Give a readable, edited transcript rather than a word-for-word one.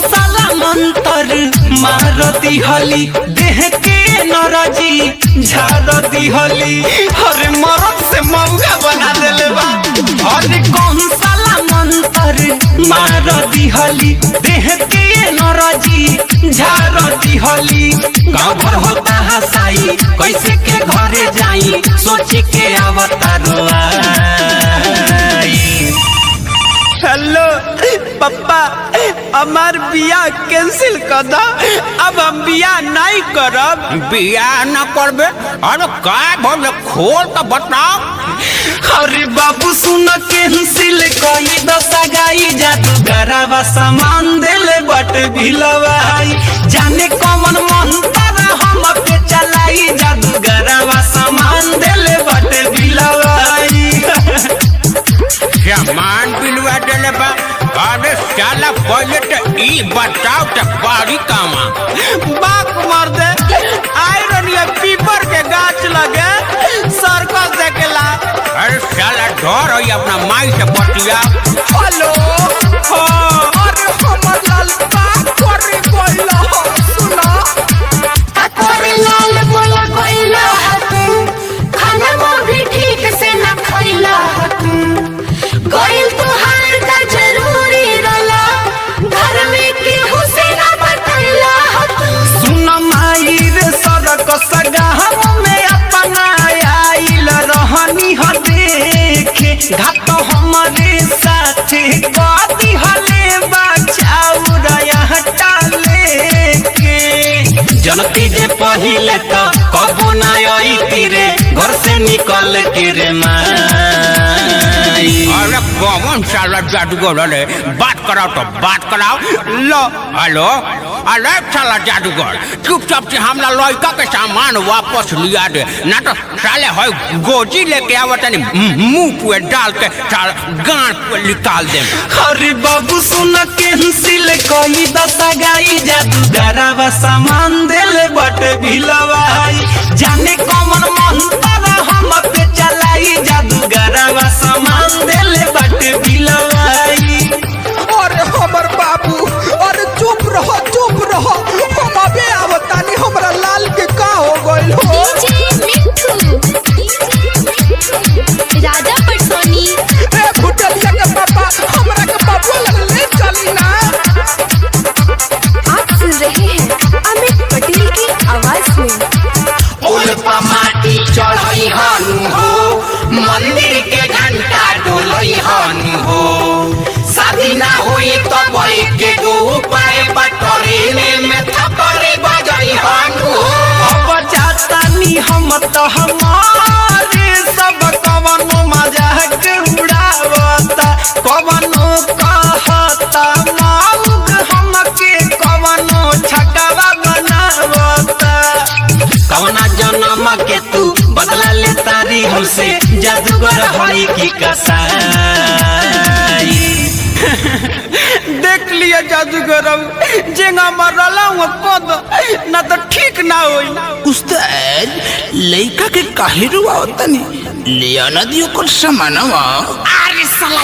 साला मंतर मारती हली देह के नरजी झाड़ती हली। अरे मरद से मौका बना देले बा। अरे कौन साला मंतर मारती हली देह के नरजी झाड़ती हली। गाँव भर होता हसाई कैसे के घरे जाई सोच के आवता रोआई। हेलो पप्पा, हमार बियाह कैंसिल कर दो। अब हम बियाह नहीं करब। बियाह न करबे? अरे का बोले खोल तो बताओ। अरे बाबू सुन कैंसिल कई दशा गाई जादू गरावा सामान देले बट भिलवाई। जाने कौन मंतर हम पे चलाई जादू गरावा सामान देले बट भिलवाई। सामान पिलवा देले बा? अरे साला पहले तो ई बताओ तो बारी कामा बाप मार दे। आयरन या पीपर के गाछ लगे सर्कस देखेला। अरे साला डर है अपना माई से बतिया। हेलो अरे हमर लाल का करे कोइला सुना। अरे लाल बोला कोइला खाना भी ठीक से न खइला। कोइल तुहार का जरूरी रला घर में केहू से न बतैला। सुन माई रे सड़क सगाह में अपना आइल रहनी ह देखे घाट हमारे साथे कदी हले बचाऊ हटा लेके। जनती जे पहिले तो कबो ना आई तीरे घर से निकल के रे माई। अरे कौन साला जादूगर रे? बात कराओ तो बात कराओ। लो हेलो, अरे साला जादूगर चुपचाप से हमला लड़का के सामान वापस लिया दे, ना तो साले है गोजी लेके आवत मुंह पे डाल के साला गांड पे निकाल दे। अरे बाबू सुन कैंसिल कई दशा गाई जादू गरावा सामान देले बट भिलवाई। जाने कौन मंतर हम पे चलाई जादू गरावा सामान देले बट भिलवाई। अरे हमर बाबू, अरे चुप रहो हम अबे आवतानी। हमरा लाल के का हो गइल हो? डीजे मिठू राजा पटसोनी। ए भुटलिया के पापा हमरा के बाबू लग ले चली ना। आप सुन रहे हैं अमित पटेल की आवाज में। उल्पा माटी चढ़ई हनु हो मंदिर के घंटा डोलई हनु हो। शादी ना हुई तो भाई के गो उपाय बटोरे में थपरे बजई हनु हो। अब जातानी हम तो हमारे सब कवनो मजाक उड़ावता कवनो कहता मौग हमके कवनो छकवा बनावता। कवना जन्म के तू बदला ले तारी हमसे जादूगर हई की कसाई। देख लिया जादूगर जेंगा मरला हूँ कद ना तो ठीक ना होई। उस्ताद लइका के काहे रुआवतनी लिया ना दियो कर समानवा। अरे साला